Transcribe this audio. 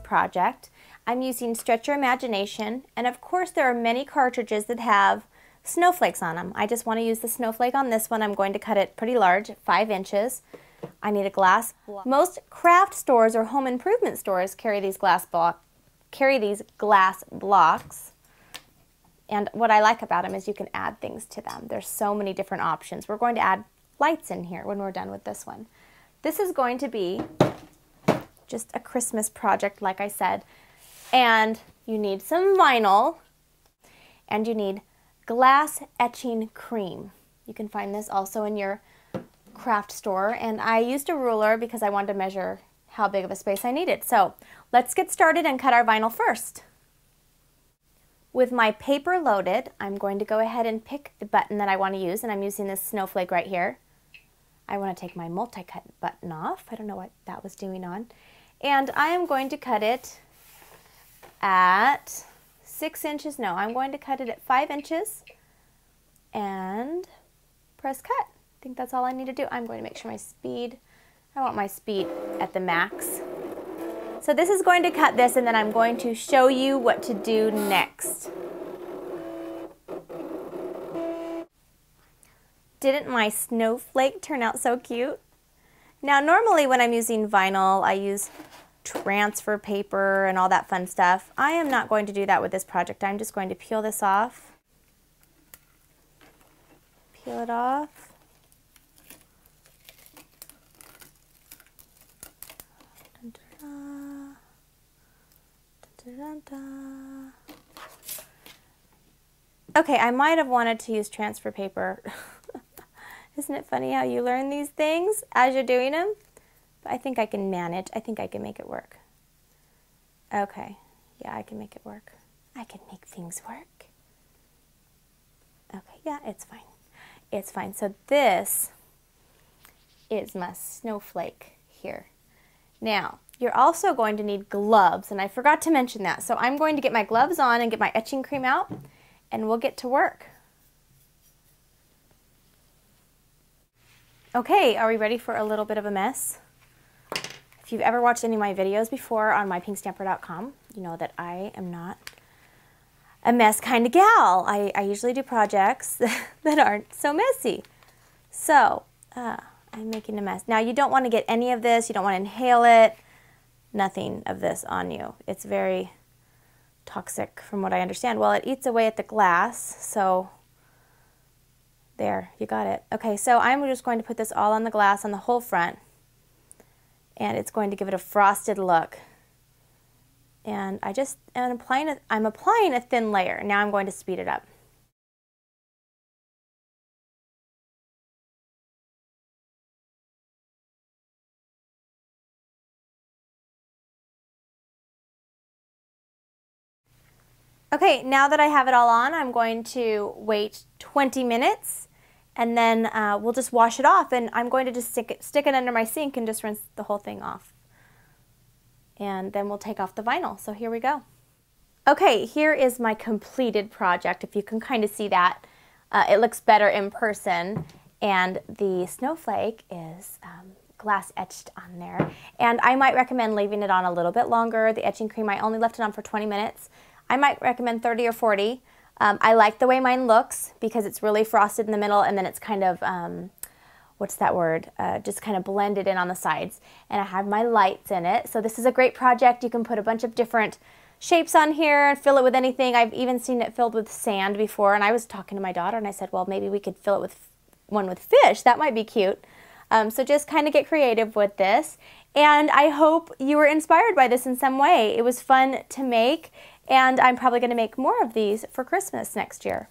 project. I'm using Stretch Your Imagination, and of course there are many cartridges that have snowflakes on them. I just want to use the snowflake on this one. I'm going to cut it pretty large, 5 inches. I need a glass block. Most craft stores or home improvement stores carry these glass blocks. And what I like about them is you can add things to them. There's so many different options. We're going to add lights in here when we're done with this one. This is going to be just a Christmas project, like I said. And you need some vinyl, and you need glass etching cream. You can find this also in your craft store, and I used a ruler because I wanted to measure how big of a space I needed. So let's get started and cut our vinyl first. With my paper loaded, I'm going to go ahead and pick the button that I want to use, and I'm using this snowflake right here. I want to take my multi-cut button off. I don't know what that was doing on. And I am going to cut it at 6 inches. No, I'm going to cut it at 5 inches and press cut. I think that's all I need to do. I'm going to make sure I want my speed at the max. So this is going to cut this, and then I'm going to show you what to do next. Didn't my snowflake turn out so cute? Now normally when I'm using vinyl, I use transfer paper and all that fun stuff. I am not going to do that with this project. I'm just going to peel this off. Peel it off. Dun, dun, dun. Dun, dun, dun. Okay, I might have wanted to use transfer paper. Isn't it funny how you learn these things as you're doing them? But I think I can manage. I think I can make it work. Okay, yeah, I can make it work. I can make things work. Okay, yeah, it's fine. It's fine. So this is my snowflake here. Now, you're also going to need gloves, and I forgot to mention that. So I'm going to get my gloves on and get my etching cream out, and we'll get to work. Okay, are we ready for a little bit of a mess? If you've ever watched any of my videos before on mypinkstamper.com, you know that I am not a mess kind of gal. I usually do projects that aren't so messy. So, I'm making a mess. Now, you don't want to get any of this. You don't want to inhale it. Nothing of this on you. It's very toxic from what I understand. Well, it eats away at the glass, so there, you got it. Okay, so I'm just going to put this all on the glass on the whole front, and it's going to give it a frosted look. And I'm applying a thin layer. Now I'm going to speed it up. Okay, now that I have it all on, I'm going to wait 20 minutes, and then we'll just wash it off, and I'm going to just stick it under my sink and just rinse the whole thing off. And then we'll take off the vinyl. So here we go. Okay, here is my completed project. If you can kind of see that, it looks better in person, and the snowflake is glass etched on there. And I might recommend leaving it on a little bit longer. The etching cream, I only left it on for 20 minutes. I might recommend 30 or 40. I like the way mine looks because it's really frosted in the middle, and then it's kind of, what's that word? Just kind of blended in on the sides. And I have my lights in it. So this is a great project. You can put a bunch of different shapes on here and fill it with anything. I've even seen it filled with sand before, and I was talking to my daughter and I said, well, maybe we could fill it with one with fish. That might be cute. So just kind of get creative with this. And I hope you were inspired by this in some way. It was fun to make, and I'm probably going to make more of these for Christmas next year.